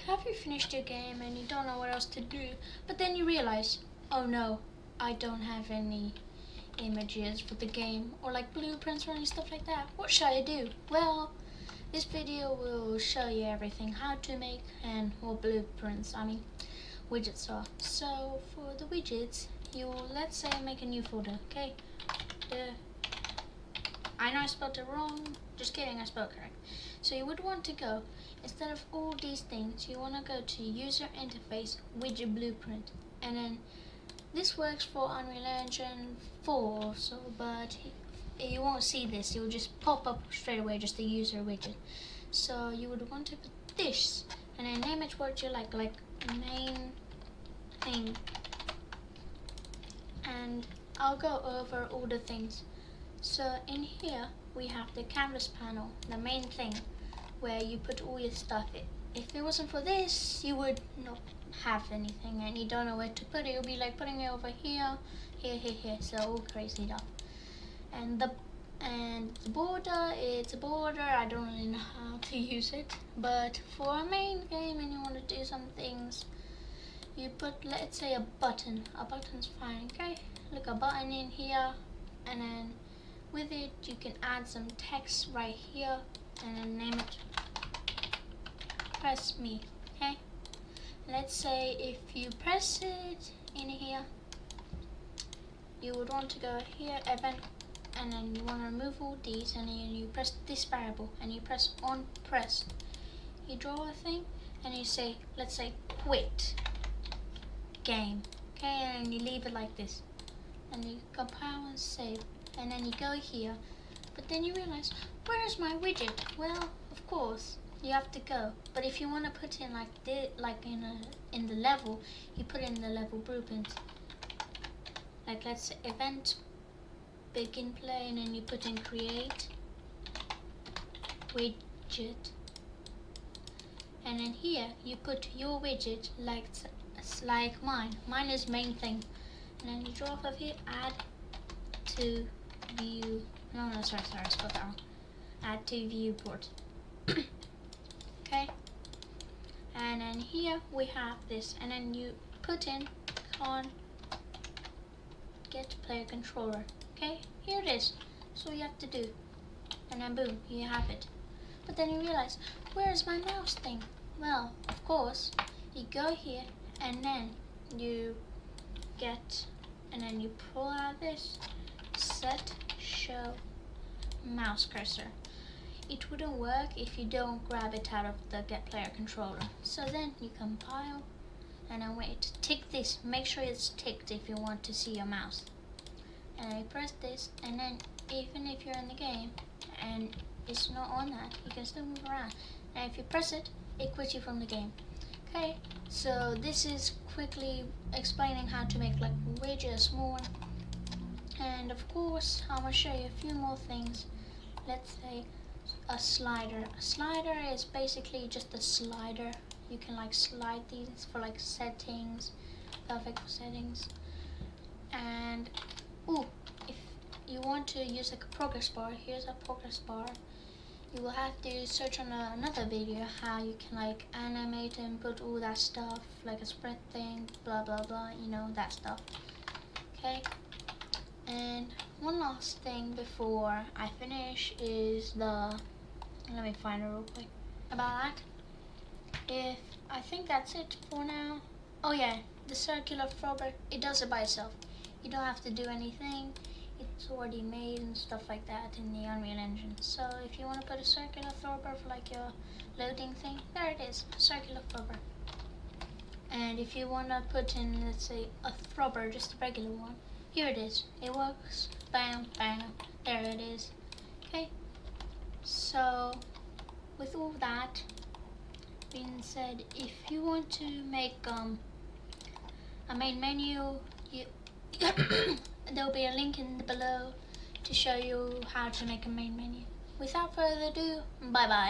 have you finished your game and you don't know what else to do, but then you realize, oh no, I don't have any images for the game or like blueprints or any stuff like that. What shall I do? Well, this video will show you everything how to make and what blueprints, widgets are. So for the widgets, you will, let's say, make a new folder, okay? I know I spelled it wrong, just kidding, I spelled it correct. So you would want to go, instead of all these things, you want to go to user interface widget blueprint, and then this works for Unreal Engine 4 also, but you won't see this, it will just pop up straight away, just the user widget. So you would want to put this, and then name it what you like main thing. And I'll go over all the things. So in here we have the canvas panel, the main thing, where you put all your stuff in. If it wasn't for this, you would not have anything and you don't know where to put it. It would be like putting it over here, here, so all crazy stuff. And the border, it's a border, I don't really know how to use it, but for a main game and you want to do some things, you put, let's say, a button. A button's fine, okay? Look, a button in here, and then with it you can add some text right here and then name it press me, okay? Let's say if you press it in here, you would want to go here, event, and then you want to remove all these, and then you press this variable and you press on press. You draw a thing and you say, let's say, quit game, okay? And you leave it like this and you compile and save, and then you go here, but then you realize, where's my widget? Well, of course you have to go, but if you want to put in like this, like in the level, you put in the level blueprint, like let's say event begin play, and then you put in create widget, and then here you put your widget like mine is main thing, and then you draw off of here, add to view, sorry, I spelled that wrong, add to viewport. Okay, and then here we have this, and then you put in on get player controller, okay? Here it is, so you have to do, and then boom, you have it. But then you realize, where's my mouse thing? Well, of course, you go here and then you get, and then you pull out this set show mouse cursor. It wouldn't work if you don't grab it out of the get player controller. So then you compile and then wait, tick this, make sure it's ticked if you want to see your mouse. And then you press this, and then even if you're in the game and it's not on that, you can still move around. And if you press it, it quits you from the game. Okay, so this is quickly explaining how to make like widget, a small one. And of course, I'm gonna show you a few more things. Let's say a slider. A slider is basically just a slider. You can like slide these for like settings, perfect for settings. And if you want to use like a progress bar, here's a progress bar. You will have to search on another video how you can like animate and put all that stuff, like a spread thing, blah blah blah, you know, that stuff. Okay, and one last thing before I finish is let me find it real quick about that. I think that's it for now. Oh yeah, the circular throbber, it does it by itself. You don't have to do anything. It's already made and stuff like that in the Unreal Engine. So if you want to put a circular throbber for like your loading thing, there it is, circular throbber. And if you want to put in, let's say, a throbber, just a regular one, here it is. It works. Bam, bam. There it is. Okay. So with all that being said, if you want to make a main menu, there'll be a link in the below to show you how to make a main menu. Without further ado, bye bye.